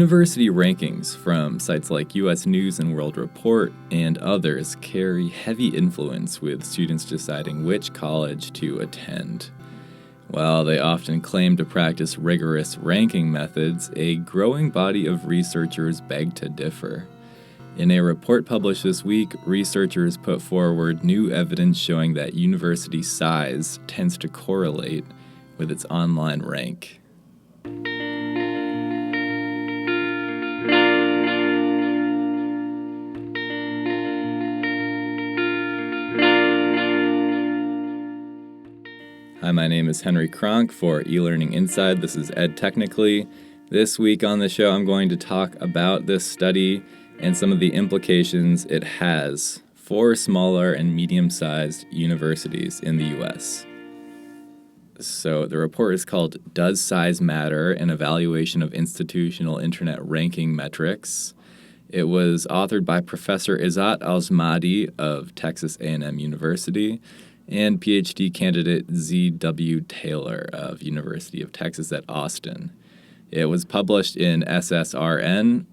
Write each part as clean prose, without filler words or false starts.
University rankings from sites like US News and World Report and others carry heavy influence with students deciding which college to attend. While they often claim to practice rigorous ranking methods, a growing body of researchers beg to differ. In a report published this week, researchers put forward new evidence showing that university size tends to correlate with its online rank. Hi, my name is Henry Kronk for eLearning Inside. This is Ed Technically. This week on the show, I'm going to talk about this study and some of the implications it has for smaller and medium-sized universities in the U.S. So the report is called Does Size Matter? An Evaluation of Institutional Internet Ranking Metrics. It was authored by Professor Izzat Alsmadi of Texas A&M University and PhD candidate Z.W. Taylor of University of Texas at Austin. It was published in SSRN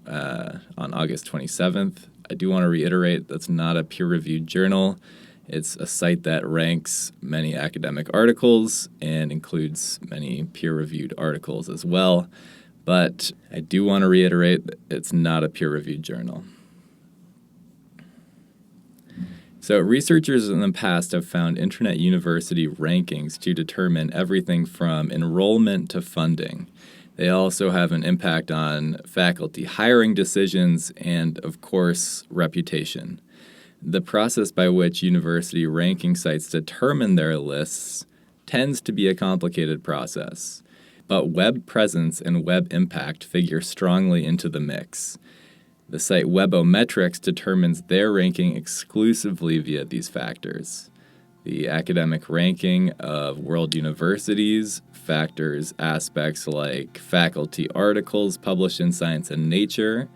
on August 27th. I do want to reiterate that's not a peer-reviewed journal. It's a site that ranks many academic articles and includes many peer-reviewed articles as well. But I do want to reiterate that it's not a peer-reviewed journal. So researchers in the past have found internet university rankings to determine everything from enrollment to funding. They also have an impact on faculty hiring decisions and, of course, reputation. The process by which university ranking sites determine their lists tends to be a complicated process, but web presence and web impact figure strongly into the mix. The site Webometrics determines their ranking exclusively via these factors. The academic ranking of world universities factors aspects like faculty articles published in Science and Nature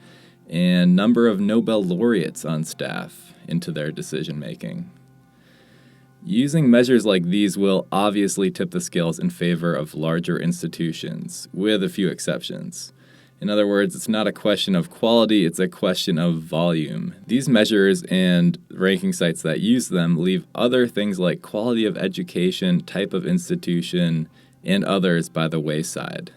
and number of Nobel laureates on staff into their decision-making. Using measures like these will obviously tip the scales in favor of larger institutions, with a few exceptions. In other words, it's not a question of quality, it's a question of volume. These measures and ranking sites that use them leave other things like quality of education, type of institution, and others by the wayside.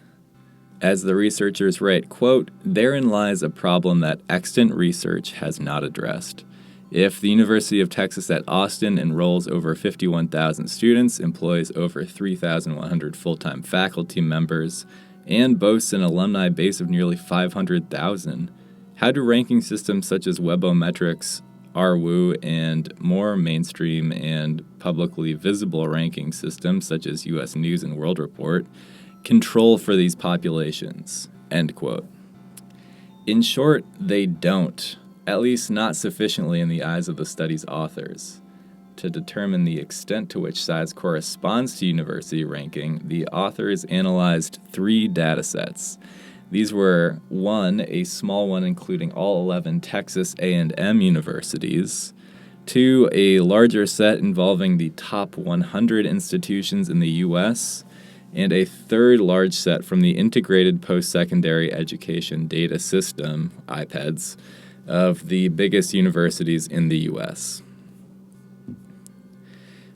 As the researchers write, quote, "Therein lies a problem that extant research has not addressed. If the University of Texas at Austin enrolls over 51,000 students, employs over 3,100 full-time faculty members, and boasts an alumni base of nearly 500,000, how do ranking systems such as Webometrics, RWU, and more mainstream and publicly visible ranking systems such as US News and World Report control for these populations?" End quote. In short, they don't, at least not sufficiently in the eyes of the study's authors. To determine the extent to which size corresponds to university ranking, the authors analyzed 3 datasets. These were 1, a small one including all 11 Texas A&M universities, 2, a larger set involving the top 100 institutions in the U.S., and a 3rd large set from the Integrated Post-Secondary Education Data System, IPEDS, of the biggest universities in the U.S.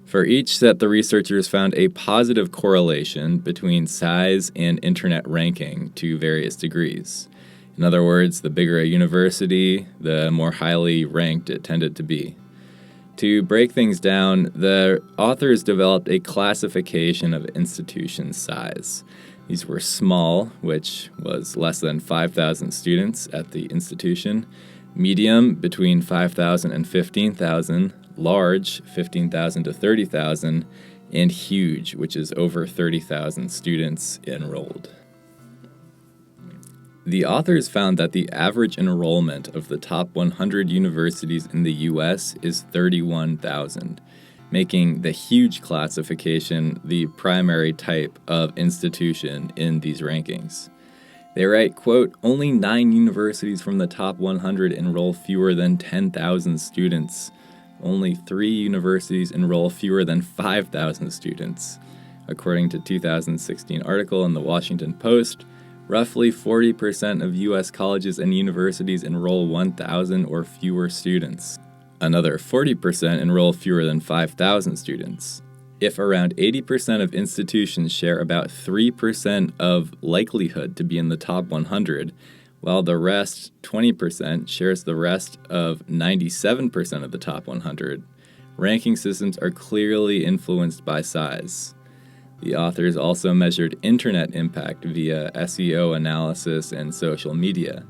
For each set, the researchers found a positive correlation between size and internet ranking to various degrees. In other words, the bigger a university, the more highly ranked it tended to be. To break things down, the authors developed a classification of institution size. These were small, which was less than 5,000 students at the institution, medium, between 5,000 and 15,000, large, 15,000 to 30,000, and huge, which is over 30,000 students enrolled. The authors found that the average enrollment of the top 100 universities in the U.S. is 31,000, making the huge classification the primary type of institution in these rankings. They write, quote, "Only 9 universities from the top 100 enroll fewer than 10,000 students. Only 3 universities enroll fewer than 5,000 students. According to a 2016 article in the Washington Post, Roughly 40% of U.S. colleges and universities enroll 1,000 or fewer students. Another 40% enroll fewer than 5,000 students. If around 80% of institutions share about 3% of likelihood to be in the top 100, while the rest, 20%, shares the rest of 97% of the top 100, ranking systems are clearly influenced by size. The authors also measured internet impact via SEO analysis and social media.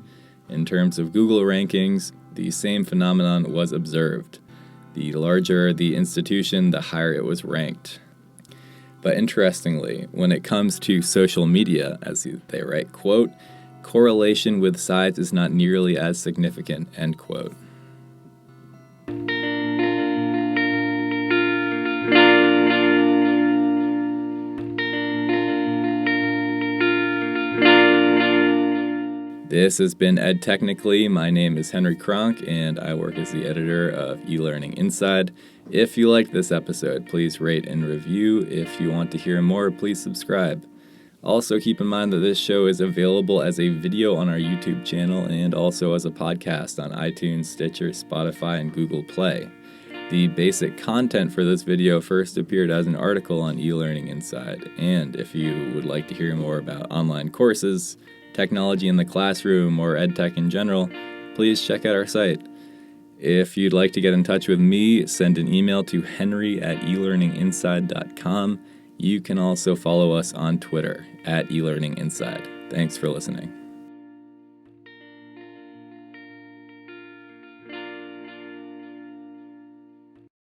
In terms of Google rankings, the same phenomenon was observed. The larger the institution, the higher it was ranked. But interestingly, when it comes to social media, as they write, quote, correlation with size is not nearly as significant, end quote. This has been Ed Technically. My name is Henry Kronk, and I work as the editor of eLearning Inside. If you liked this episode, please rate and review. If you want to hear more, please subscribe. Also, keep in mind that this show is available as a video on our YouTube channel and also as a podcast on iTunes, Stitcher, Spotify, and Google Play. The basic content for this video first appeared as an article on eLearning Inside, and if you would like to hear more about online courses, technology in the classroom, or EdTech in general, please check out our site. If you'd like to get in touch with me, send an email to henry@elearninginside.com. You can also follow us on Twitter @eLearningInside. Thanks for listening.